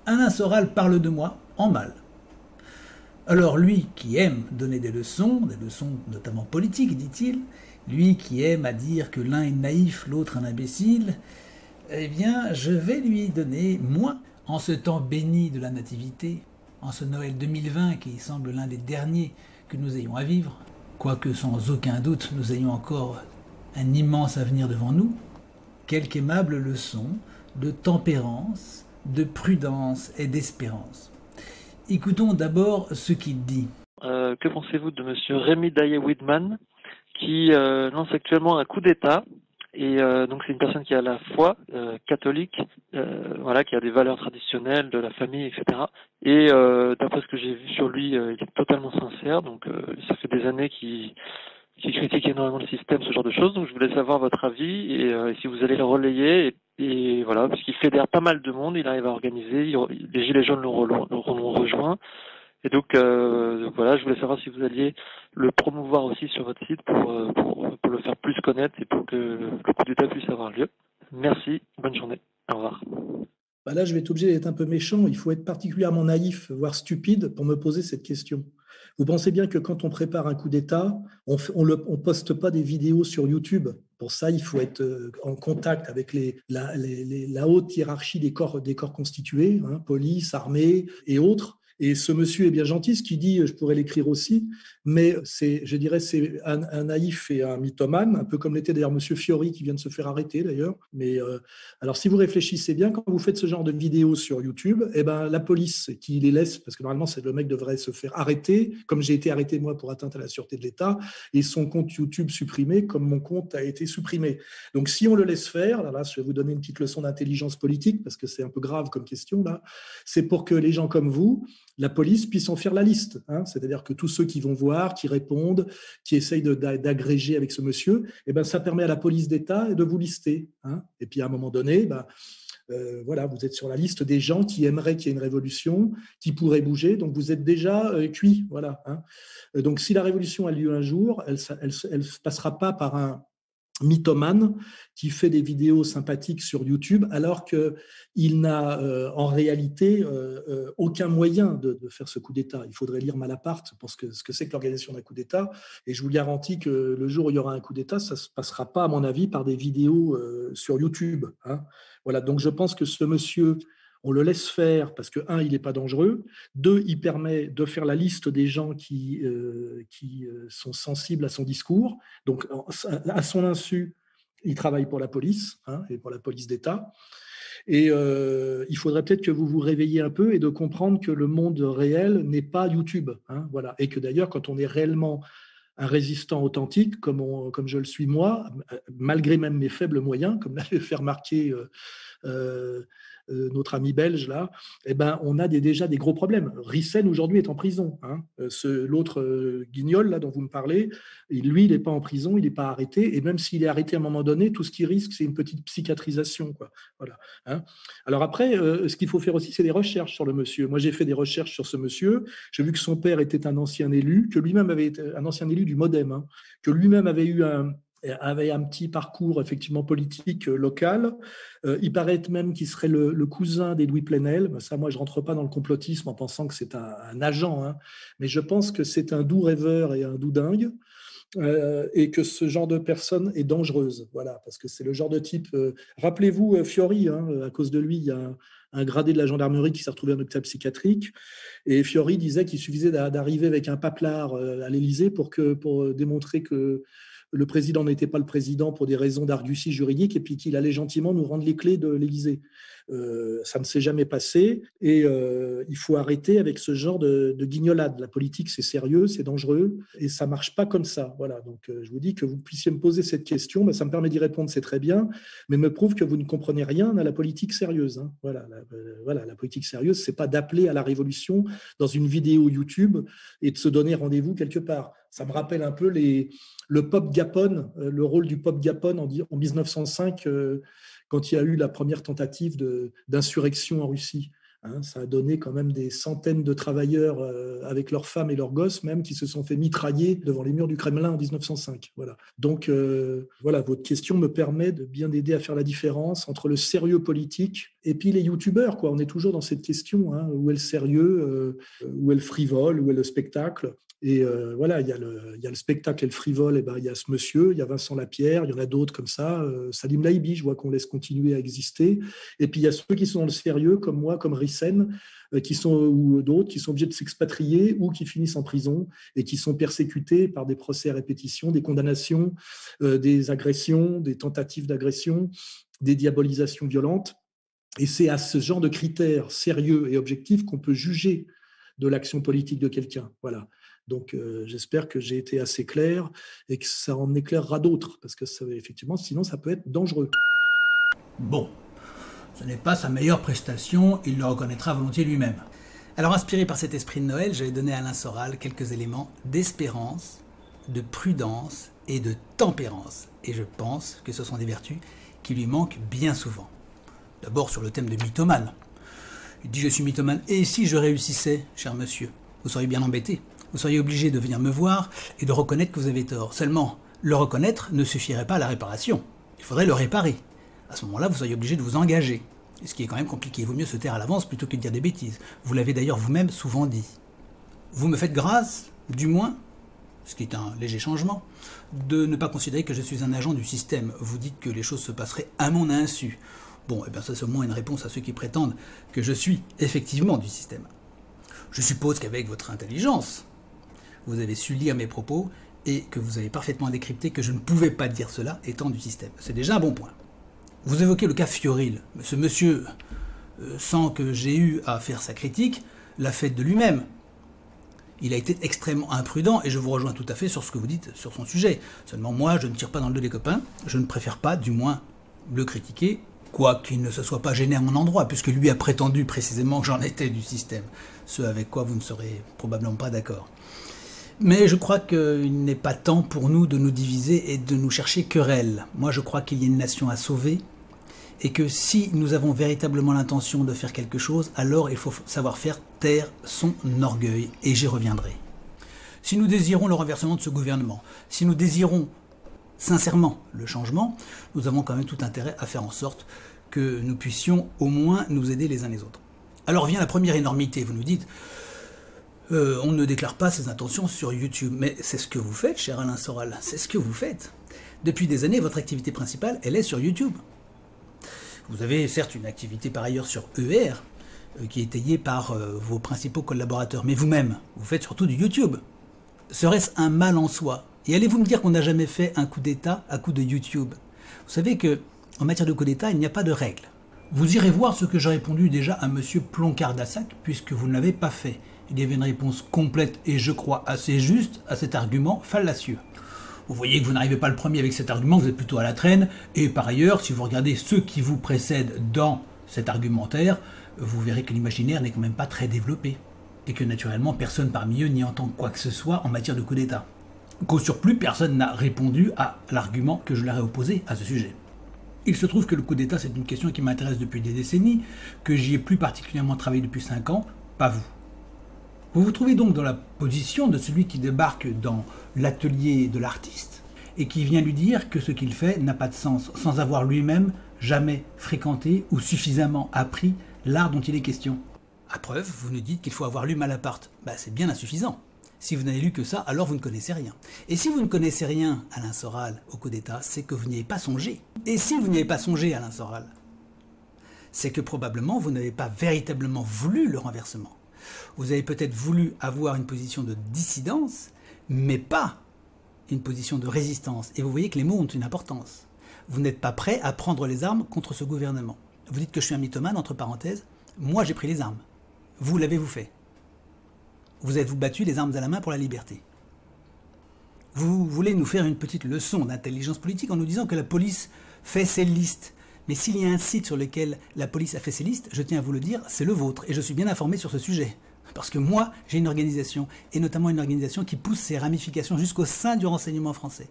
Alain Soral parle de moi en mal. Alors lui qui aime donner des leçons notamment politiques, dit-il, lui qui aime à dire que l'un est naïf, l'autre un imbécile, eh bien je vais lui donner, moi, en ce temps béni de la Nativité, en ce Noël 2020 qui semble l'un des derniers que nous ayons à vivre, quoique sans aucun doute nous ayons encore un immense avenir devant nous, quelques aimables leçons de tempérance, de prudence et d'espérance. Écoutons d'abord ce qu'il dit. Que pensez-vous de monsieur Rémi Daillé-Widman qui lance actuellement un coup d'État et donc c'est une personne qui a la foi catholique, voilà, qui a des valeurs traditionnelles de la famille, etc. Et d'après ce que j'ai vu sur lui, il est totalement sincère. Donc ça fait des années qu'il critique énormément le système, ce genre de choses. Donc je voulais savoir votre avis et si vous allez le relayer. Et voilà, parce qu'il fédère pas mal de monde, il arrive à organiser. Les Gilets jaunes l'ont rejoint. Et donc voilà, je voulais savoir si vous alliez le promouvoir aussi sur votre site pour le faire plus connaître et pour que le coup d'état puisse avoir lieu. Merci, bonne journée, au revoir. Bah là, je vais être obligé d'être un peu méchant. Il faut être particulièrement naïf, voire stupide, pour me poser cette question. Vous pensez bien que quand on prépare un coup d'État, on poste pas des vidéos sur YouTube. Pour ça, il faut être en contact avec la haute hiérarchie des corps constitués, hein, police, armée et autres. Et ce monsieur est bien gentil, ce qu'il dit, je pourrais l'écrire aussi, mais je dirais, c'est un naïf et un mythomane, un peu comme l'était d'ailleurs monsieur Fiori qui vient de se faire arrêter d'ailleurs. Mais alors, si vous réfléchissez bien, quand vous faites ce genre de vidéos sur YouTube, eh ben, la police qui les laisse, parce que normalement, le mec devrait se faire arrêter, comme j'ai été arrêté moi pour atteinte à la sûreté de l'État, et son compte YouTube supprimé, comme mon compte a été supprimé. Donc, si on le laisse faire, là, je vais vous donner une petite leçon d'intelligence politique, parce que c'est un peu grave comme question, là, c'est pour que les gens comme vous, la police puisse en faire la liste. Hein, c'est-à-dire que tous ceux qui vont voir, qui répondent, qui essayent d'agréger avec ce monsieur, eh ben, ça permet à la police d'État de vous lister. Hein. Et puis à un moment donné, ben, voilà, vous êtes sur la liste des gens qui aimeraient qu'il y ait une révolution, qui pourraient bouger, donc vous êtes déjà cuit. Voilà, hein. Donc si la révolution a lieu un jour, elle ne passera pas par un mythomane qui fait des vidéos sympathiques sur YouTube alors qu'il n'a en réalité aucun moyen de faire ce coup d'État. Il faudrait lire Malaparte pour ce que c'est que l'organisation d'un coup d'État, et je vous garantis que le jour où il y aura un coup d'État, ça ne se passera pas, à mon avis, par des vidéos sur YouTube. Hein. Voilà, donc je pense que ce monsieur, on le laisse faire parce que, un, il n'est pas dangereux, deux, il permet de faire la liste des gens qui sont sensibles à son discours. Donc, à son insu, il travaille pour la police, hein, et pour la police d'État. Et il faudrait peut-être que vous vous réveilliez un peu et de comprendre que le monde réel n'est pas YouTube. Hein, voilà. Et que d'ailleurs, quand on est réellement un résistant authentique, comme je le suis moi, malgré même mes faibles moyens, comme l'avait fait remarquer euh, notre ami belge là, eh ben, on a déjà des gros problèmes. Rissen aujourd'hui est en prison. Hein. L'autre Guignol là dont vous me parlez, lui il n'est pas en prison, il n'est pas arrêté, et même s'il est arrêté à un moment donné, tout ce qu'il risque c'est une petite psychiatrisation, quoi. Voilà. Hein. Alors après, ce qu'il faut faire aussi, c'est des recherches sur le monsieur. Moi j'ai fait des recherches sur ce monsieur. J'ai vu que son père était un ancien élu, que lui-même avait été un ancien élu du MoDem, hein, que lui-même avait un petit parcours effectivement politique local. Il paraît même qu'il serait le cousin d'Edoui Plenel. Ça, moi, je rentre pas dans le complotisme en pensant que c'est un agent, hein, mais je pense que c'est un doux rêveur et un doux dingue. Et que ce genre de personne est dangereuse, voilà, parce que c'est le genre de type. Rappelez-vous Fiori, hein, à cause de lui, il y a un gradé de la gendarmerie qui s'est retrouvé en hôpital psychiatrique, et Fiori disait qu'il suffisait d'arriver avec un paplard à l'Élysée pour démontrer que le président n'était pas le président pour des raisons d'argutie juridique, et puis qu'il allait gentiment nous rendre les clés de l'Élysée. Ça ne s'est jamais passé, et il faut arrêter avec ce genre de guignolade. La politique, c'est sérieux, c'est dangereux, et ça marche pas comme ça. Voilà. Donc, je vous dis que vous puissiez me poser cette question, ben, ça me permet d'y répondre, c'est très bien, mais me prouve que vous ne comprenez rien à la politique sérieuse. Hein. Voilà, la politique sérieuse, c'est pas d'appeler à la révolution dans une vidéo YouTube et de se donner rendez-vous quelque part. Ça me rappelle un peu le pop Gapone, le rôle du pop Gapone en 1905, quand il y a eu la première tentative d'insurrection en Russie. Hein, ça a donné quand même des centaines de travailleurs avec leurs femmes et leurs gosses même qui se sont fait mitrailler devant les murs du Kremlin en 1905. Voilà. Donc voilà, votre question me permet de bien aider à faire la différence entre le sérieux politique Et puis les youtubeurs, quoi. On est toujours dans cette question, hein, où est le sérieux, où est le frivole, où est le spectacle. Et voilà, il y a le spectacle et le frivole, et ben, il y a ce monsieur, il y a Vincent Lapierre, il y en a d'autres comme ça, Salim Laibi, je vois qu'on laisse continuer à exister. Et puis il y a ceux qui sont dans le sérieux, comme moi, comme Rissen, ou d'autres, qui sont obligés de s'expatrier ou qui finissent en prison et qui sont persécutés par des procès à répétition, des condamnations, des agressions, des tentatives d'agression, des diabolisations violentes. Et c'est à ce genre de critères sérieux et objectifs qu'on peut juger de l'action politique de quelqu'un. Voilà. Donc, j'espère que j'ai été assez clair et que ça en éclairera d'autres, parce que ça, effectivement, sinon, ça peut être dangereux. Bon, ce n'est pas sa meilleure prestation, il le reconnaîtra volontiers lui-même. Alors, inspiré par cet esprit de Noël, j'avais donné à Alain Soral quelques éléments d'espérance, de prudence et de tempérance. Et je pense que ce sont des vertus qui lui manquent bien souvent. D'abord sur le thème de mythomane. Il dit « Je suis mythomane, et si je réussissais, cher monsieur, vous seriez bien embêté. Vous seriez obligé de venir me voir et de reconnaître que vous avez tort. Seulement, le reconnaître ne suffirait pas à la réparation. Il faudrait le réparer. À ce moment-là, vous seriez obligé de vous engager. Ce qui est quand même compliqué. Il vaut mieux se taire à l'avance plutôt que de dire des bêtises. Vous l'avez d'ailleurs vous-même souvent dit. Vous me faites grâce, du moins, ce qui est un léger changement, de ne pas considérer que je suis un agent du système. Vous dites que les choses se passeraient à mon insu. Bon, eh bien ça c'est au moins une réponse à ceux qui prétendent que je suis effectivement du système. Je suppose qu'avec votre intelligence, vous avez su lire mes propos et que vous avez parfaitement décrypté que je ne pouvais pas dire cela étant du système. C'est déjà un bon point. Vous évoquez le cas Fioril. Ce monsieur, sans que j'ai eu à faire sa critique, l'a fait de lui-même. Il a été extrêmement imprudent et je vous rejoins tout à fait sur ce que vous dites sur son sujet. Seulement moi, je ne tire pas dans le dos des copains. Je ne préfère pas, du moins, le critiquer, quoi qu'il ne se soit pas gêné à mon endroit, puisque lui a prétendu précisément que j'en étais du système. Ce avec quoi vous ne serez probablement pas d'accord. Mais je crois qu'il n'est pas temps pour nous de nous diviser et de nous chercher querelle. Moi, je crois qu'il y a une nation à sauver et que si nous avons véritablement l'intention de faire quelque chose, alors il faut savoir faire taire son orgueil, et j'y reviendrai. Si nous désirons le renversement de ce gouvernement, si nous désirons sincèrement le changement, nous avons quand même tout intérêt à faire en sorte que nous puissions au moins nous aider les uns les autres. Alors vient la première énormité, vous nous dites... on ne déclare pas ses intentions sur YouTube. Mais c'est ce que vous faites, cher Alain Soral. C'est ce que vous faites. Depuis des années, votre activité principale, elle est sur YouTube. Vous avez certes une activité par ailleurs sur ER, qui est étayée par vos principaux collaborateurs. Mais vous-même, vous faites surtout du YouTube. Serait-ce un mal en soi? Et allez-vous me dire qu'on n'a jamais fait un coup d'État à coup de YouTube? Vous savez que en matière de coup d'État, il n'y a pas de règle. Vous irez voir ce que j'ai répondu déjà à M. Ploncard-Dassac, puisque vous ne l'avez pas fait. Il y avait une réponse complète et je crois assez juste à cet argument fallacieux. Vous voyez que vous n'arrivez pas le premier avec cet argument, vous êtes plutôt à la traîne, et par ailleurs, si vous regardez ceux qui vous précèdent dans cet argumentaire, vous verrez que l'imaginaire n'est quand même pas très développé, et que naturellement personne parmi eux n'y entend quoi que ce soit en matière de coup d'État. Qu'au surplus, personne n'a répondu à l'argument que je leur ai opposé à ce sujet. Il se trouve que le coup d'État, c'est une question qui m'intéresse depuis des décennies, que j'y ai plus particulièrement travaillé depuis 5 ans, pas vous. Vous vous trouvez donc dans la position de celui qui débarque dans l'atelier de l'artiste et qui vient lui dire que ce qu'il fait n'a pas de sens, sans avoir lui-même jamais fréquenté ou suffisamment appris l'art dont il est question. À preuve, vous nous dites qu'il faut avoir lu Malaparte. C'est bien insuffisant. Si vous n'avez lu que ça, alors vous ne connaissez rien. Et si vous ne connaissez rien, Alain Soral, au coup d'État, c'est que vous n'y avez pas songé. Et si vous n'y avez pas songé, Alain Soral, c'est que probablement vous n'avez pas véritablement voulu le renversement. Vous avez peut-être voulu avoir une position de dissidence, mais pas une position de résistance. Et vous voyez que les mots ont une importance. Vous n'êtes pas prêt à prendre les armes contre ce gouvernement. Vous dites que je suis un mythomane, entre parenthèses. Moi, j'ai pris les armes. Vous l'avez-vous fait? Vous êtes-vous battu les armes à la main pour la liberté? Vous voulez nous faire une petite leçon d'intelligence politique en nous disant que la police fait ses listes. Mais s'il y a un site sur lequel la police a fait ses listes, je tiens à vous le dire, c'est le vôtre. Et je suis bien informé sur ce sujet. Parce que moi, j'ai une organisation, et notamment une organisation qui pousse ses ramifications jusqu'au sein du renseignement français.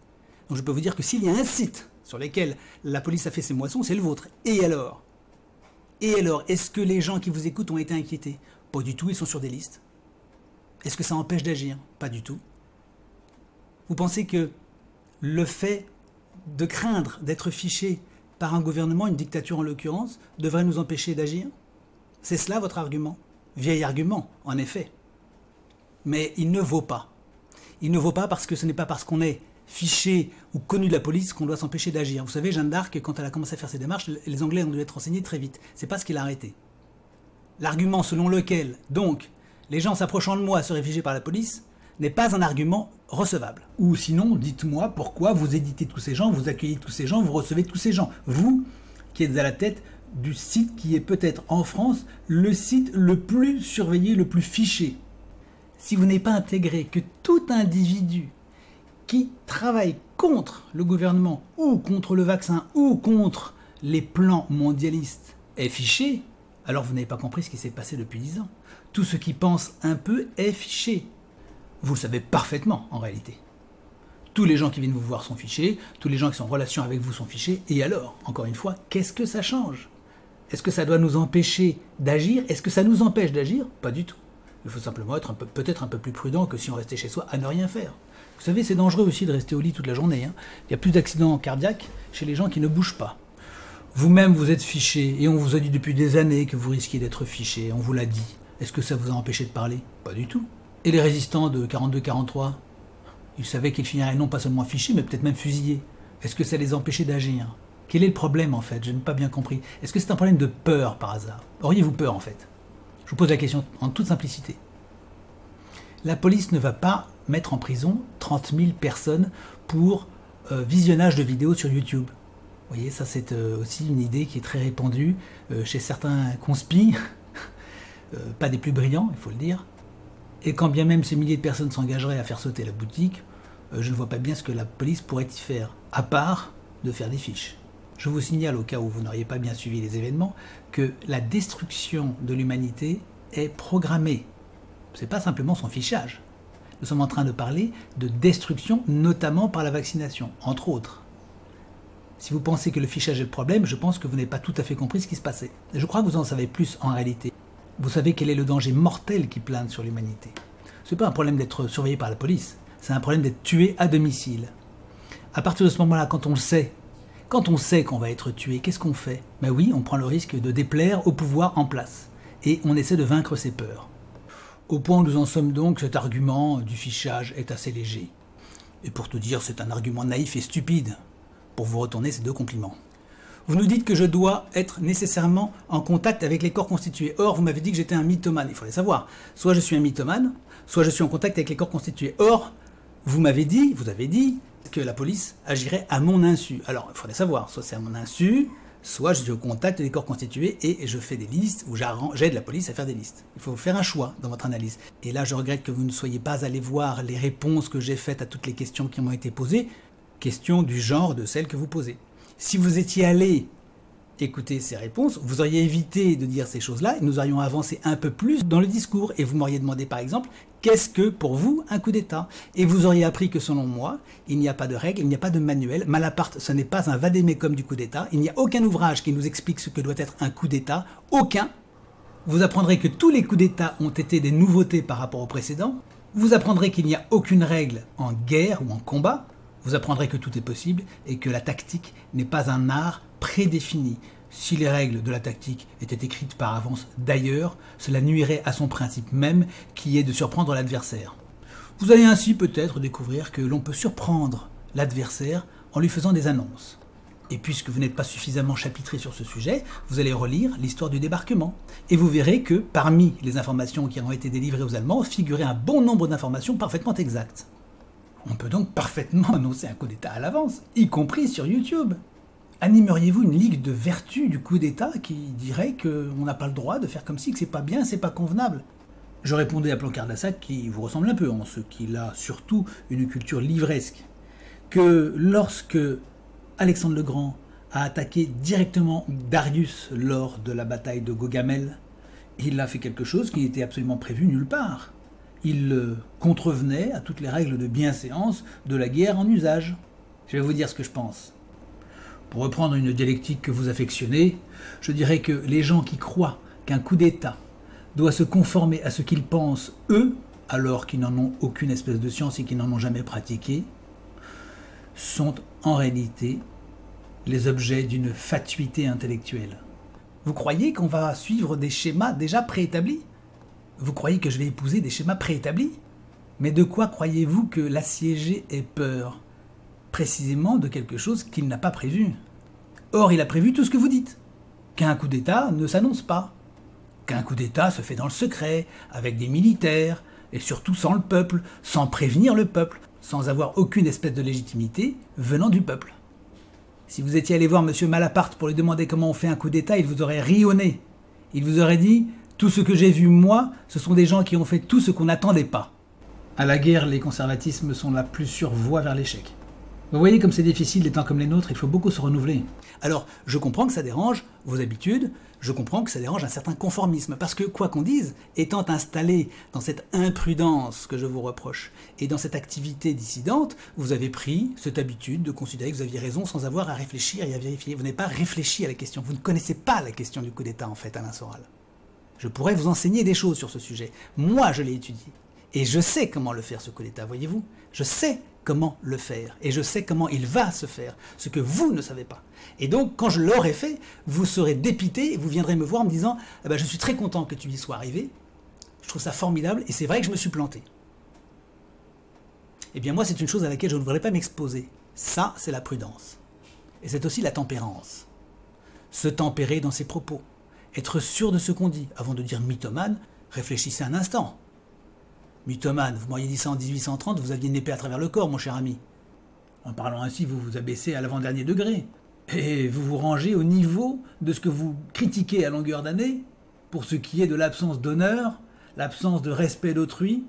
Donc je peux vous dire que s'il y a un site sur lequel la police a fait ses moissons, c'est le vôtre. Et alors? Est-ce que les gens qui vous écoutent ont été inquiétés? Pas du tout, ils sont sur des listes. Est-ce que ça empêche d'agir? Pas du tout. Vous pensez que le fait de craindre d'être fiché par un gouvernement, une dictature en l'occurrence, devrait nous empêcher d'agir? C'est cela votre argument? Vieil argument, en effet. Mais il ne vaut pas. Il ne vaut pas parce que ce n'est pas parce qu'on est fiché ou connu de la police qu'on doit s'empêcher d'agir. Vous savez, Jeanne d'Arc, quand elle a commencé à faire ses démarches, les Anglais ont dû être renseignés très vite. C'est pas ce qui l'a arrêté. L'argument selon lequel, donc, les gens s'approchant de moi se réfugier par la police n'est pas un argument recevable. Ou sinon, dites-moi pourquoi vous éditez tous ces gens, vous accueillez tous ces gens, vous recevez tous ces gens. Vous, qui êtes à la tête du site qui est peut-être en France le site le plus surveillé, le plus fiché. Si vous n'avez pas intégré que tout individu qui travaille contre le gouvernement ou contre le vaccin ou contre les plans mondialistes est fiché, alors vous n'avez pas compris ce qui s'est passé depuis 10 ans. Tout ce qui pense un peu est fiché. Vous le savez parfaitement en réalité. Tous les gens qui viennent vous voir sont fichés, tous les gens qui sont en relation avec vous sont fichés, et alors, encore une fois, qu'est-ce que ça change? Est-ce que ça doit nous empêcher d'agir? Est-ce que ça nous empêche d'agir? Pas du tout. Il faut simplement être peut-être un peu plus prudent que si on restait chez soi à ne rien faire. Vous savez, c'est dangereux aussi de rester au lit toute la journée. Il y a plus d'accidents cardiaques chez les gens qui ne bougent pas. Vous-même, vous êtes fiché, et on vous a dit depuis des années que vous risquiez d'être fiché, on vous l'a dit. Est-ce que ça vous a empêché de parler? Pas du tout. Et les résistants de 42-43, ils savaient qu'ils finiraient non pas seulement fichés, mais peut-être même fusillés. Est-ce que ça les empêchait d'agir? Quel est le problème en fait? Je n'ai pas bien compris. Est-ce que c'est un problème de peur par hasard? Auriez-vous peur en fait? Je vous pose la question en toute simplicité. La police ne va pas mettre en prison 30 000 personnes pour visionnage de vidéos sur YouTube. Vous voyez, ça c'est aussi une idée qui est très répandue chez certains conspis, pas des plus brillants, il faut le dire. Et quand bien même ces milliers de personnes s'engageraient à faire sauter la boutique, je ne vois pas bien ce que la police pourrait y faire, à part de faire des fiches. Je vous signale, au cas où vous n'auriez pas bien suivi les événements, que la destruction de l'humanité est programmée. Ce n'est pas simplement son fichage. Nous sommes en train de parler de destruction, notamment par la vaccination, entre autres. Si vous pensez que le fichage est le problème, je pense que vous n'avez pas tout à fait compris ce qui se passait. Et je crois que vous en savez plus en réalité. Vous savez quel est le danger mortel qui plane sur l'humanité. Ce n'est pas un problème d'être surveillé par la police, c'est un problème d'être tué à domicile. À partir de ce moment-là, quand on sait qu'on va être tué, qu'est-ce qu'on fait? Ben oui, on prend le risque de déplaire au pouvoir en place. Et on essaie de vaincre ses peurs. Au point où nous en sommes donc, cet argument du fichage est assez léger. Et pour tout dire, c'est un argument naïf et stupide, pour vous retourner ces deux compliments. Vous nous dites que je dois être nécessairement en contact avec les corps constitués. Or, vous m'avez dit que j'étais un mythomane. Il faut le savoir. Soit je suis un mythomane, soit je suis en contact avec les corps constitués. Or, vous avez dit que la police agirait à mon insu. Alors, il faudrait savoir, soit c'est à mon insu, soit je suis au contact des corps constitués et je fais des listes ou j'aide la police à faire des listes. Il faut faire un choix dans votre analyse. Et là, je regrette que vous ne soyez pas allé voir les réponses que j'ai faites à toutes les questions qui m'ont été posées, questions du genre de celles que vous posez. Si vous étiez allé écouter ces réponses, vous auriez évité de dire ces choses-là et nous aurions avancé un peu plus dans le discours. Et vous m'auriez demandé par exemple, qu'est-ce que pour vous un coup d'État? Et vous auriez appris que selon moi, il n'y a pas de règles, il n'y a pas de manuel. Malaparte, ce n'est pas un vade-mecum du coup d'État. Il n'y a aucun ouvrage qui nous explique ce que doit être un coup d'État. Aucun. Vous apprendrez que tous les coups d'État ont été des nouveautés par rapport aux précédents. Vous apprendrez qu'il n'y a aucune règle en guerre ou en combat. Vous apprendrez que tout est possible et que la tactique n'est pas un art prédéfini. Si les règles de la tactique étaient écrites par avance d'ailleurs, cela nuirait à son principe même qui est de surprendre l'adversaire. Vous allez ainsi peut-être découvrir que l'on peut surprendre l'adversaire en lui faisant des annonces. Et puisque vous n'êtes pas suffisamment chapitré sur ce sujet, vous allez relire l'histoire du débarquement. Et vous verrez que parmi les informations qui ont été délivrées aux Allemands figurait un bon nombre d'informations parfaitement exactes. On peut donc parfaitement annoncer un coup d'État à l'avance, y compris sur YouTube. Animeriez-vous une ligue de vertu du coup d'État qui dirait qu'on n'a pas le droit de faire comme si, que c'est pas bien, c'est pas convenable? Je répondais à Plan Cardassac, qui vous ressemble un peu en ce qu'il a surtout une culture livresque, que lorsque Alexandre le Grand a attaqué directement Darius lors de la bataille de Gaugamel, il a fait quelque chose qui n'était absolument prévu nulle part. Il contrevenait à toutes les règles de bienséance de la guerre en usage. Je vais vous dire ce que je pense. Pour reprendre une dialectique que vous affectionnez, je dirais que les gens qui croient qu'un coup d'État doit se conformer à ce qu'ils pensent eux, alors qu'ils n'en ont aucune espèce de science et qu'ils n'en ont jamais pratiqué, sont en réalité les objets d'une fatuité intellectuelle. Vous croyez qu'on va suivre des schémas déjà préétablis? Vous croyez que je vais épouser des schémas préétablis? Mais de quoi croyez-vous que l'assiégé ait peur? Précisément de quelque chose qu'il n'a pas prévu. Or, il a prévu tout ce que vous dites. Qu'un coup d'État ne s'annonce pas. Qu'un coup d'État se fait dans le secret, avec des militaires, et surtout sans le peuple, sans prévenir le peuple, sans avoir aucune espèce de légitimité venant du peuple. Si vous étiez allé voir M. Malaparte pour lui demander comment on fait un coup d'État, il vous aurait ri au nez. Il vous aurait dit « Tout ce que j'ai vu, moi, ce sont des gens qui ont fait tout ce qu'on n'attendait pas. » À la guerre, les conservatismes sont la plus sûre voie vers l'échec. Vous voyez comme c'est difficile, des temps comme les nôtres, il faut beaucoup se renouveler. Alors, je comprends que ça dérange vos habitudes, je comprends que ça dérange un certain conformisme, parce que, quoi qu'on dise, étant installé dans cette imprudence que je vous reproche, et dans cette activité dissidente, vous avez pris cette habitude de considérer que vous aviez raison sans avoir à réfléchir et à vérifier. Vous n'avez pas réfléchi à la question, vous ne connaissez pas la question du coup d'État, en fait, Alain Soral. Je pourrais vous enseigner des choses sur ce sujet. Moi, je l'ai étudié. Et je sais comment le faire, ce coup d'État, voyez-vous? Je sais comment le faire. Et je sais comment il va se faire, ce que vous ne savez pas. Et donc, quand je l'aurai fait, vous serez dépité et vous viendrez me voir en me disant « Je suis très content que tu y sois arrivé. Je trouve ça formidable et c'est vrai que je me suis planté. » Eh bien, moi, c'est une chose à laquelle je ne voudrais pas m'exposer. Ça, c'est la prudence. Et c'est aussi la tempérance. Se tempérer dans ses propos. Être sûr de ce qu'on dit. Avant de dire mythomane, réfléchissez un instant. Mythomane, vous m'auriez dit ça en 1830, vous aviez une épée à travers le corps, mon cher ami. En parlant ainsi, vous vous abaissez à l'avant-dernier degré. Et vous vous rangez au niveau de ce que vous critiquez à longueur d'année, pour ce qui est de l'absence d'honneur, l'absence de respect d'autrui,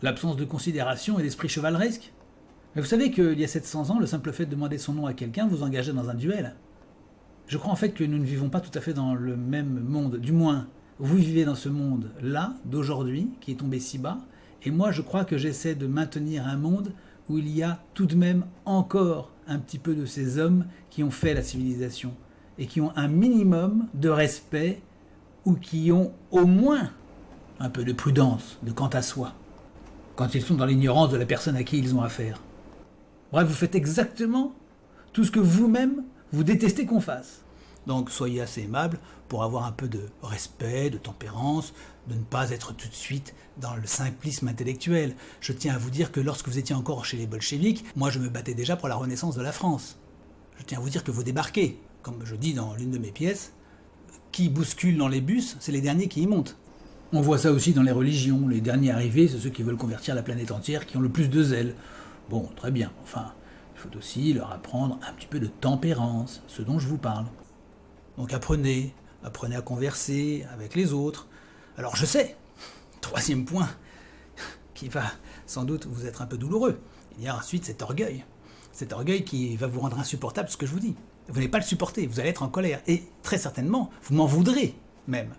l'absence de considération et d'esprit chevaleresque. Mais vous savez qu'il y a 700 ans, le simple fait de demander son nom à quelqu'un vous engagez dans un duel. Je crois en fait que nous ne vivons pas tout à fait dans le même monde, du moins, vous vivez dans ce monde-là, d'aujourd'hui, qui est tombé si bas, et moi je crois que j'essaie de maintenir un monde où il y a tout de même encore un petit peu de ces hommes qui ont fait la civilisation, et qui ont un minimum de respect, ou qui ont au moins un peu de prudence, de quant à soi, quand ils sont dans l'ignorance de la personne à qui ils ont affaire. Bref, vous faites exactement tout ce que vous-même, vous détestez qu'on fasse. Donc soyez assez aimable pour avoir un peu de respect, de tempérance, de ne pas être tout de suite dans le simplisme intellectuel. Je tiens à vous dire que lorsque vous étiez encore chez les bolcheviks, moi je me battais déjà pour la renaissance de la France. Je tiens à vous dire que vous débarquez, comme je dis dans l'une de mes pièces, qui bouscule dans les bus, c'est les derniers qui y montent. On voit ça aussi dans les religions, les derniers arrivés, c'est ceux qui veulent convertir la planète entière, qui ont le plus de zèle. Bon, très bien, enfin, il faut aussi leur apprendre un petit peu de tempérance, ce dont je vous parle. Donc apprenez à converser avec les autres. Alors je sais, troisième point, qui va sans doute vous être un peu douloureux, il y a ensuite cet orgueil qui va vous rendre insupportable ce que je vous dis. Vous n'allez pas le supporter, vous allez être en colère, et très certainement, vous m'en voudrez même.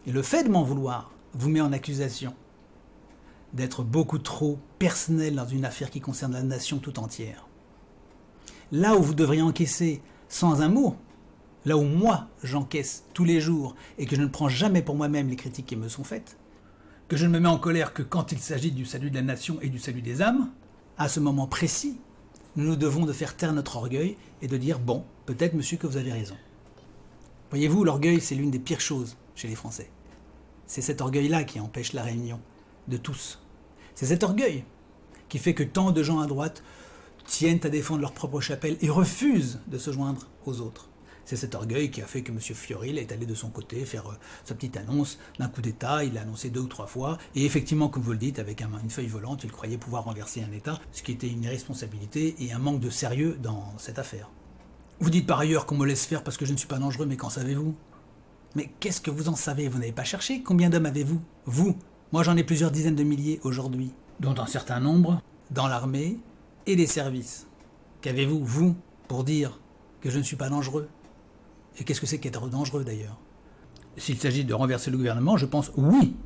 Et le fait de m'en vouloir vous met en accusation d'être beaucoup trop personnel dans une affaire qui concerne la nation tout entière. Là où vous devriez encaisser sans un mot, là où moi j'encaisse tous les jours et que je ne prends jamais pour moi-même les critiques qui me sont faites, que je ne me mets en colère que quand il s'agit du salut de la nation et du salut des âmes, à ce moment précis, nous devons de faire taire notre orgueil et de dire « Bon, peut-être monsieur que vous avez raison ». Voyez-vous, l'orgueil c'est l'une des pires choses chez les Français. C'est cet orgueil-là qui empêche la réunion de tous. C'est cet orgueil qui fait que tant de gens à droite tiennent à défendre leur propre chapelle et refusent de se joindre aux autres. C'est cet orgueil qui a fait que M. Fioril est allé de son côté faire sa petite annonce d'un coup d'État. Il l'a annoncé 2 ou 3 fois. Et effectivement, comme vous le dites, avec une feuille volante, il croyait pouvoir renverser un État, ce qui était une irresponsabilité et un manque de sérieux dans cette affaire. Vous dites par ailleurs qu'on me laisse faire parce que je ne suis pas dangereux, mais qu'en savez-vous? Mais qu'est-ce que vous en savez? Vous n'avez pas cherché? Combien d'hommes avez-vous? Vous? Moi j'en ai plusieurs dizaines de milliers aujourd'hui, dont un certain nombre dans l'armée et les services. Qu'avez-vous, vous, pour dire que je ne suis pas dangereux? Et qu'est-ce que c'est qu'être dangereux d'ailleurs? S'il s'agit de renverser le gouvernement, je pense oui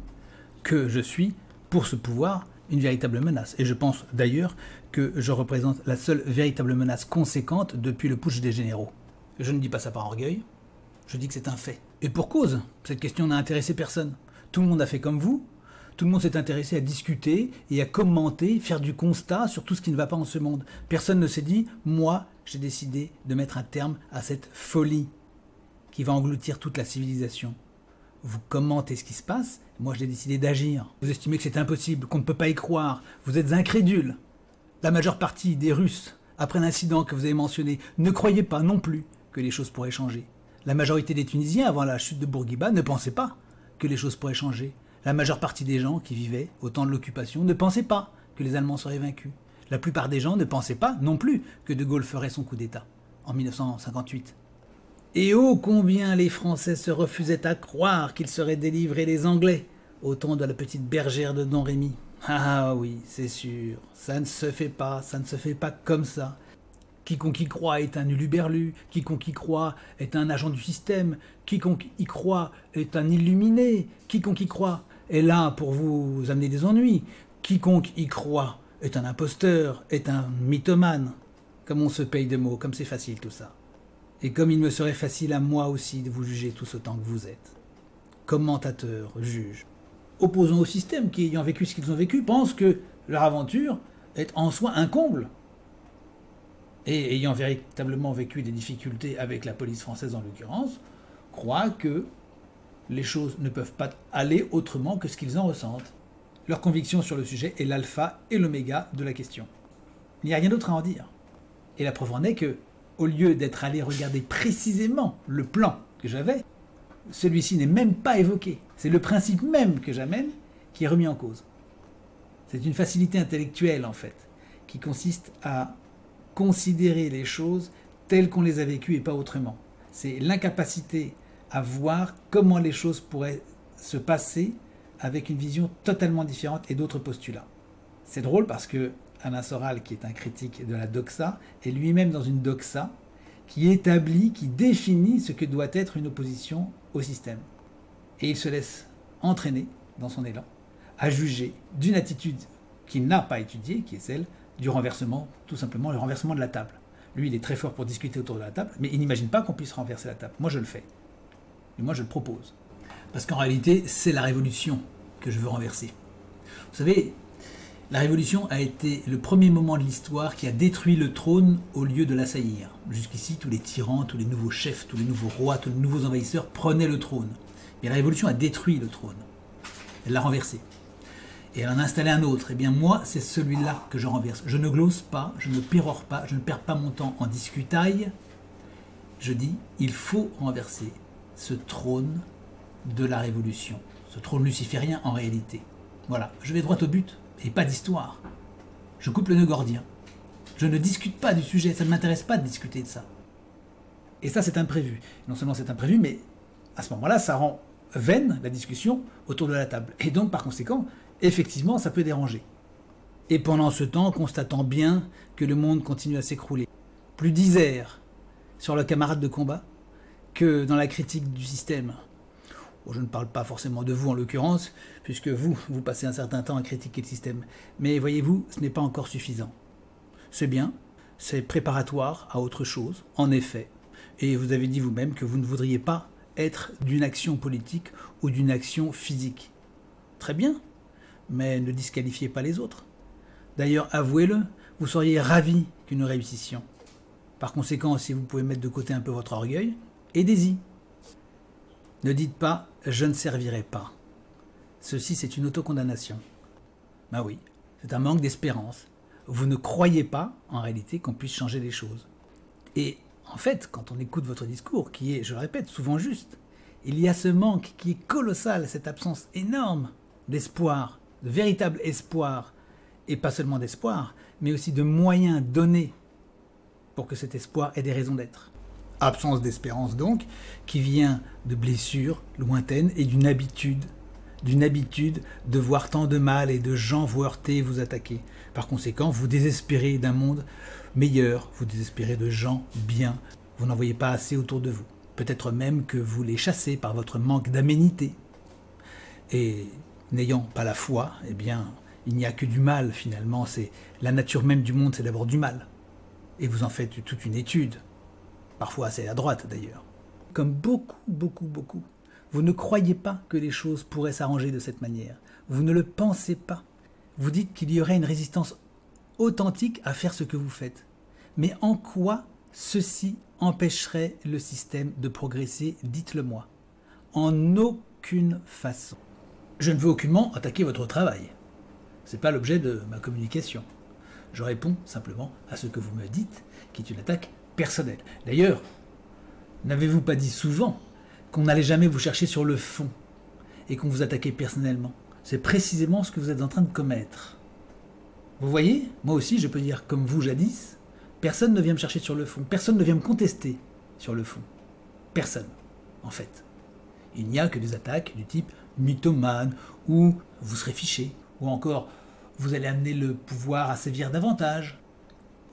que je suis, pour ce pouvoir, une véritable menace. Et je pense d'ailleurs que je représente la seule véritable menace conséquente depuis le putsch des généraux. Je ne dis pas ça par orgueil, je dis que c'est un fait. Et pour cause, cette question n'a intéressé personne. Tout le monde a fait comme vous, tout le monde s'est intéressé à discuter et à commenter, faire du constat sur tout ce qui ne va pas en ce monde. Personne ne s'est dit, moi, j'ai décidé de mettre un terme à cette folie qui va engloutir toute la civilisation. Vous commentez ce qui se passe, moi j'ai décidé d'agir. Vous estimez que c'est impossible, qu'on ne peut pas y croire, vous êtes incrédules. La majeure partie des Russes, après l'incident que vous avez mentionné, ne croyaient pas non plus que les choses pourraient changer. La majorité des Tunisiens, avant la chute de Bourguiba, ne pensaient pas que les choses pourraient changer. La majeure partie des gens qui vivaient au temps de l'occupation ne pensaient pas que les Allemands seraient vaincus. La plupart des gens ne pensaient pas non plus que De Gaulle ferait son coup d'État en 1958. Et oh combien les Français se refusaient à croire qu'ils seraient délivrés des Anglais au temps de la petite bergère de Don Rémy. Ah oui, c'est sûr, ça ne se fait pas comme ça. Quiconque y croit est un uluberlu, quiconque y croit est un agent du système, quiconque y croit est un illuminé, quiconque y croit est là pour vous amener des ennuis, quiconque y croit est un imposteur, est un mythomane. Comme on se paye de mots, comme c'est facile tout ça. Et comme il me serait facile à moi aussi de vous juger tous autant que vous êtes. Commentateurs, juges, opposants au système qui, ayant vécu ce qu'ils ont vécu, pensent que leur aventure est en soi un comble. Et ayant véritablement vécu des difficultés avec la police française en l'occurrence, croient que les choses ne peuvent pas aller autrement que ce qu'ils en ressentent. Leur conviction sur le sujet est l'alpha et l'oméga de la question. Il n'y a rien d'autre à en dire. Et la preuve en est que, au lieu d'être allé regarder précisément le plan que j'avais, celui-ci n'est même pas évoqué. C'est le principe même que j'amène qui est remis en cause. C'est une facilité intellectuelle, en fait, qui consiste à considérer les choses telles qu'on les a vécues et pas autrement. C'est l'incapacité à voir comment les choses pourraient se passer avec une vision totalement différente et d'autres postulats. C'est drôle parce que Alain Soral, qui est un critique de la doxa, est lui-même dans une doxa qui établit, qui définit ce que doit être une opposition au système. Et il se laisse entraîner, dans son élan, à juger d'une attitude qu'il n'a pas étudiée, qui est celle du renversement, tout simplement le renversement de la table. Lui, il est très fort pour discuter autour de la table, mais il n'imagine pas qu'on puisse renverser la table. Moi, je le fais. Et moi, je le propose. Parce qu'en réalité, c'est la révolution que je veux renverser. Vous savez, la révolution a été le premier moment de l'histoire qui a détruit le trône au lieu de l'assaillir. Jusqu'ici, tous les tyrans, tous les nouveaux chefs, tous les nouveaux rois, tous les nouveaux envahisseurs prenaient le trône. Mais la révolution a détruit le trône. Elle l'a renversé. Et elle en a installé un autre. Eh bien moi, c'est celui-là que je renverse. Je ne glose pas, je ne pérore pas, je ne perds pas mon temps en discutaille. Je dis, il faut renverser ce trône de la révolution. Ce trône luciférien en réalité. Voilà, je vais droit au but et pas d'histoire. Je coupe le nœud gordien. Je ne discute pas du sujet, ça ne m'intéresse pas de discuter de ça. Et ça, c'est imprévu. Non seulement c'est imprévu, mais à ce moment-là, ça rend vaine la discussion autour de la table. Et donc, par conséquent, effectivement, ça peut déranger. Et pendant ce temps, constatant bien que le monde continue à s'écrouler, plus disert sur le camarade de combat que dans la critique du système. Bon, je ne parle pas forcément de vous en l'occurrence, puisque vous passez un certain temps à critiquer le système. Mais voyez-vous, ce n'est pas encore suffisant. C'est bien, c'est préparatoire à autre chose, en effet. Et vous avez dit vous-même que vous ne voudriez pas être d'une action politique ou d'une action physique. Très bien, mais ne disqualifiez pas les autres. D'ailleurs, avouez-le, vous seriez ravis que nous réussissions. Par conséquent, si vous pouvez mettre de côté un peu votre orgueil, aidez-y. Ne dites pas « je ne servirai pas ». Ceci, c'est une autocondamnation. Ben oui, c'est un manque d'espérance. Vous ne croyez pas, en réalité, qu'on puisse changer les choses. Et en fait, quand on écoute votre discours, qui est, je le répète, souvent juste, il y a ce manque qui est colossal, cette absence énorme d'espoir, de véritable espoir, et pas seulement d'espoir, mais aussi de moyens donnés pour que cet espoir ait des raisons d'être. Absence d'espérance donc, qui vient de blessures lointaines et d'une habitude de voir tant de mal et de gens vous heurter, vous attaquer. Par conséquent, vous désespérez d'un monde meilleur, vous désespérez de gens bien, vous n'en voyez pas assez autour de vous. Peut-être même que vous les chassez par votre manque d'aménité. Et n'ayant pas la foi, eh bien, il n'y a que du mal finalement. C'est la nature même du monde, c'est d'abord du mal. Et vous en faites toute une étude, parfois assez à droite d'ailleurs. Comme beaucoup, vous ne croyez pas que les choses pourraient s'arranger de cette manière. Vous ne le pensez pas. Vous dites qu'il y aurait une résistance authentique à faire ce que vous faites. Mais en quoi ceci empêcherait le système de progresser, dites-le-moi. En aucune façon. Je ne veux aucunement attaquer votre travail. Ce n'est pas l'objet de ma communication. Je réponds simplement à ce que vous me dites, qui est une attaque personnelle. D'ailleurs, n'avez-vous pas dit souvent qu'on n'allait jamais vous chercher sur le fond et qu'on vous attaquait personnellement? C'est précisément ce que vous êtes en train de commettre. Vous voyez, moi aussi je peux dire comme vous jadis, personne ne vient me chercher sur le fond, personne ne vient me contester sur le fond. Personne, en fait. Il n'y a que des attaques du type mythomane, ou vous serez fiché, ou encore vous allez amener le pouvoir à sévir davantage,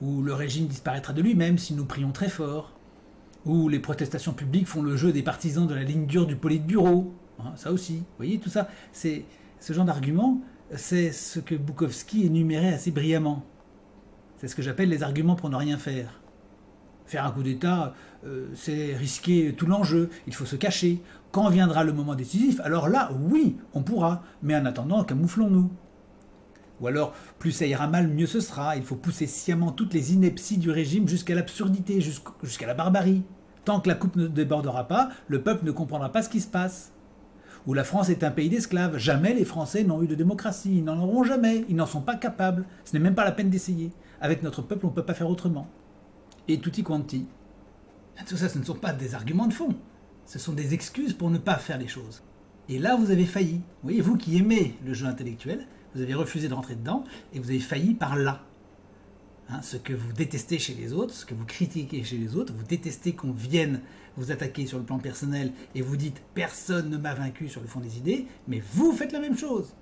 ou le régime disparaîtra de lui-même si nous prions très fort, ou les protestations publiques font le jeu des partisans de la ligne dure du Politburo, hein, ça aussi. Vous voyez, tout ça, c'est ce genre d'argument, c'est ce que Bukowski énumérait assez brillamment. C'est ce que j'appelle les arguments pour ne rien faire. Faire un coup d'État, c'est risquer tout l'enjeu, il faut se cacher. Quand viendra le moment décisif, alors là, oui, on pourra, mais en attendant, camouflons-nous. Ou alors, plus ça ira mal, mieux ce sera. Il faut pousser sciemment toutes les inepties du régime jusqu'à l'absurdité, jusqu'à la barbarie. Tant que la coupe ne débordera pas, le peuple ne comprendra pas ce qui se passe. Ou la France est un pays d'esclaves. Jamais les Français n'ont eu de démocratie. Ils n'en auront jamais. Ils n'en sont pas capables. Ce n'est même pas la peine d'essayer. Avec notre peuple, on ne peut pas faire autrement. Et tutti quanti. Tout ça, ce ne sont pas des arguments de fond. Ce sont des excuses pour ne pas faire les choses. Et là, vous avez failli. Vous voyez, vous qui aimez le jeu intellectuel, vous avez refusé de rentrer dedans et vous avez failli par là. Hein, ce que vous détestez chez les autres, ce que vous critiquez chez les autres, vous détestez qu'on vienne vous attaquer sur le plan personnel et vous dites « personne ne m'a vaincu sur le fond des idées », mais vous faites la même chose.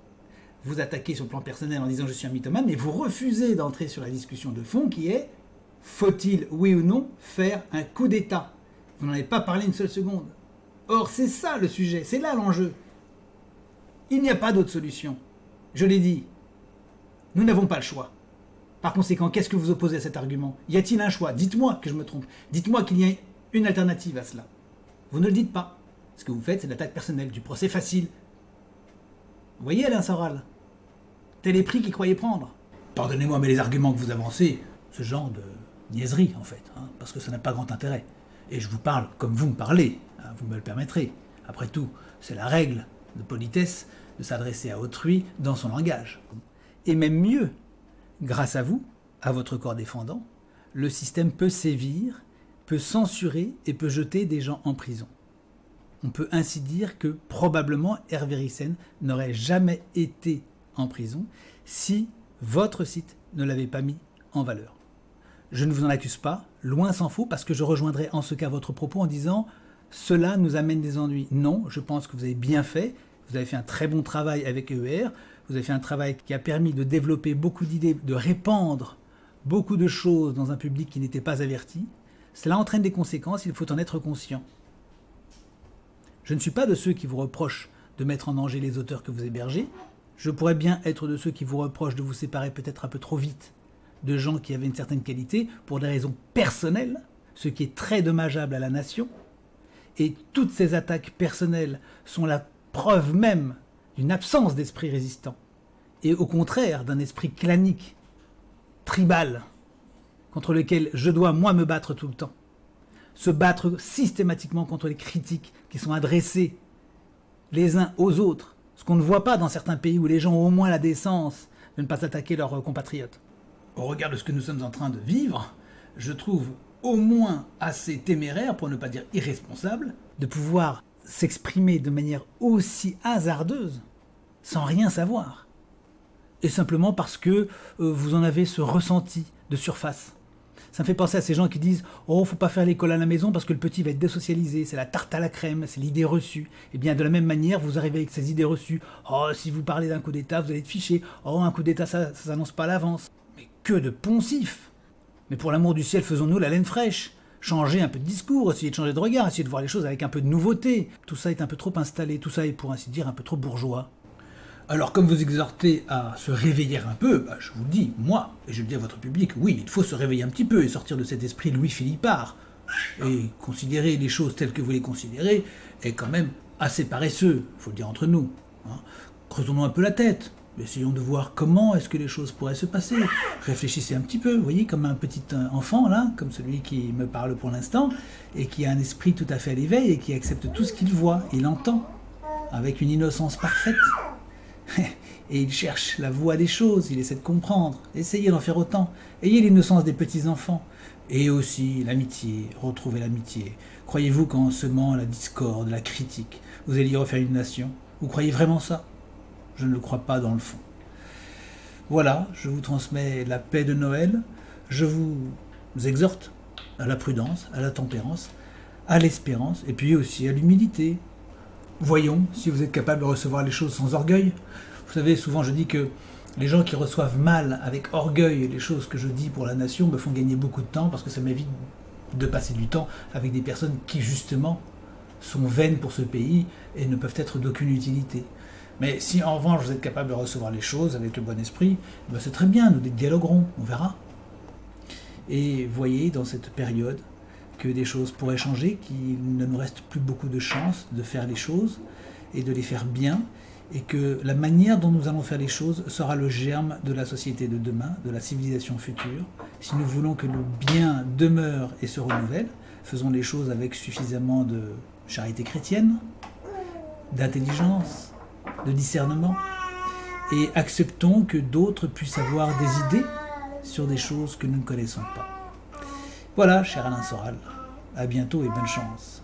Vous attaquez sur le plan personnel en disant « je suis un mythomane », mais vous refusez d'entrer sur la discussion de fond qui est « faut-il, oui ou non, faire un coup d'État ?» Vous n'en avez pas parlé une seule seconde. Or, c'est ça le sujet, c'est là l'enjeu. Il n'y a pas d'autre solution. Je l'ai dit, nous n'avons pas le choix. Par conséquent, qu'est-ce que vous opposez à cet argument? Y a-t-il un choix? Dites-moi que je me trompe. Dites-moi qu'il y a une alternative à cela. Vous ne le dites pas. Ce que vous faites, c'est l'attaque personnelle, du procès facile. Vous voyez, Alain Soral? Tel est prix qu'il croyait prendre. Pardonnez-moi, mais les arguments que vous avancez, ce genre de niaiserie, en fait, hein, parce que ça n'a pas grand intérêt. Et je vous parle comme vous me parlez, hein, vous me le permettrez. Après tout, c'est la règle de politesse de s'adresser à autrui dans son langage. Et même mieux, grâce à vous, à votre corps défendant, le système peut sévir, peut censurer et peut jeter des gens en prison. On peut ainsi dire que probablement Hervé Ryssen n'aurait jamais été en prison si votre site ne l'avait pas mis en valeur. Je ne vous en accuse pas, loin s'en faut, parce que je rejoindrai en ce cas votre propos en disant « cela nous amène des ennuis ». Non, je pense que vous avez bien fait, vous avez fait un très bon travail avec EER, vous avez fait un travail qui a permis de développer beaucoup d'idées, de répandre beaucoup de choses dans un public qui n'était pas averti. Cela entraîne des conséquences, il faut en être conscient. Je ne suis pas de ceux qui vous reprochent de mettre en danger les auteurs que vous hébergez. Je pourrais bien être de ceux qui vous reprochent de vous séparer peut-être un peu trop vite de gens qui avaient une certaine qualité pour des raisons personnelles, ce qui est très dommageable à la nation. Et toutes ces attaques personnelles sont la preuve même d'une absence d'esprit résistant, et au contraire d'un esprit clanique, tribal, contre lequel je dois moi me battre tout le temps. Se battre systématiquement contre les critiques qui sont adressées les uns aux autres, ce qu'on ne voit pas dans certains pays où les gens ont au moins la décence de ne pas attaquer leurs compatriotes. Au regard de ce que nous sommes en train de vivre, je trouve au moins assez téméraire, pour ne pas dire irresponsable, de pouvoir s'exprimer de manière aussi hasardeuse, sans rien savoir. Et simplement parce que vous en avez ce ressenti de surface. Ça me fait penser à ces gens qui disent « Oh, faut pas faire l'école à la maison parce que le petit va être désocialisé, c'est la tarte à la crème, c'est l'idée reçue. » Et bien de la même manière, vous arrivez avec ces idées reçues. « Oh, si vous parlez d'un coup d'État, vous allez être fiché. Oh, un coup d'État, ça s'annonce pas à l'avance. » Mais que de poncifs! Mais pour l'amour du ciel, faisons-nous la laine fraîche. Changer un peu de discours, essayer de changer de regard, essayer de voir les choses avec un peu de nouveauté. Tout ça est un peu trop installé, tout ça est pour ainsi dire un peu trop bourgeois. Alors comme vous exhortez à se réveiller un peu, je vous le dis, moi, et je le dis à votre public, oui, il faut se réveiller un petit peu et sortir de cet esprit Louis-Philippard. Et considérer les choses telles que vous les considérez est quand même assez paresseux, il faut le dire entre nous. Hein. Creusons-nous un peu la tête. Essayons de voir comment est-ce que les choses pourraient se passer. Réfléchissez un petit peu, vous voyez, comme un petit enfant, là, comme celui qui me parle pour l'instant, et qui a un esprit tout à fait à l'éveil et qui accepte tout ce qu'il voit, il entend, avec une innocence parfaite. Et il cherche la voie des choses, il essaie de comprendre. Essayez d'en faire autant. Ayez l'innocence des petits-enfants. Et aussi l'amitié, retrouver l'amitié. Croyez-vous qu'en semant la discorde, la critique, vous allez y refaire une nation? Vous croyez vraiment ça? Je ne le crois pas dans le fond. Voilà, je vous transmets la paix de Noël. Je vous exhorte à la prudence, à la tempérance, à l'espérance, et puis aussi à l'humilité. Voyons si vous êtes capable de recevoir les choses sans orgueil. Vous savez, souvent je dis que les gens qui reçoivent mal, avec orgueil, les choses que je dis pour la nation me font gagner beaucoup de temps parce que ça m'évite de passer du temps avec des personnes qui, justement, sont vaines pour ce pays et ne peuvent être d'aucune utilité. Mais si en revanche vous êtes capable de recevoir les choses avec le bon esprit, ben c'est très bien, nous dialoguerons, on verra. Et voyez dans cette période que des choses pourraient changer, qu'il ne nous reste plus beaucoup de chance de faire les choses et de les faire bien, et que la manière dont nous allons faire les choses sera le germe de la société de demain, de la civilisation future. Si nous voulons que le bien demeure et se renouvelle, faisons les choses avec suffisamment de charité chrétienne, d'intelligence, de discernement, et acceptons que d'autres puissent avoir des idées sur des choses que nous ne connaissons pas. Voilà, cher Alain Soral, à bientôt et bonne chance.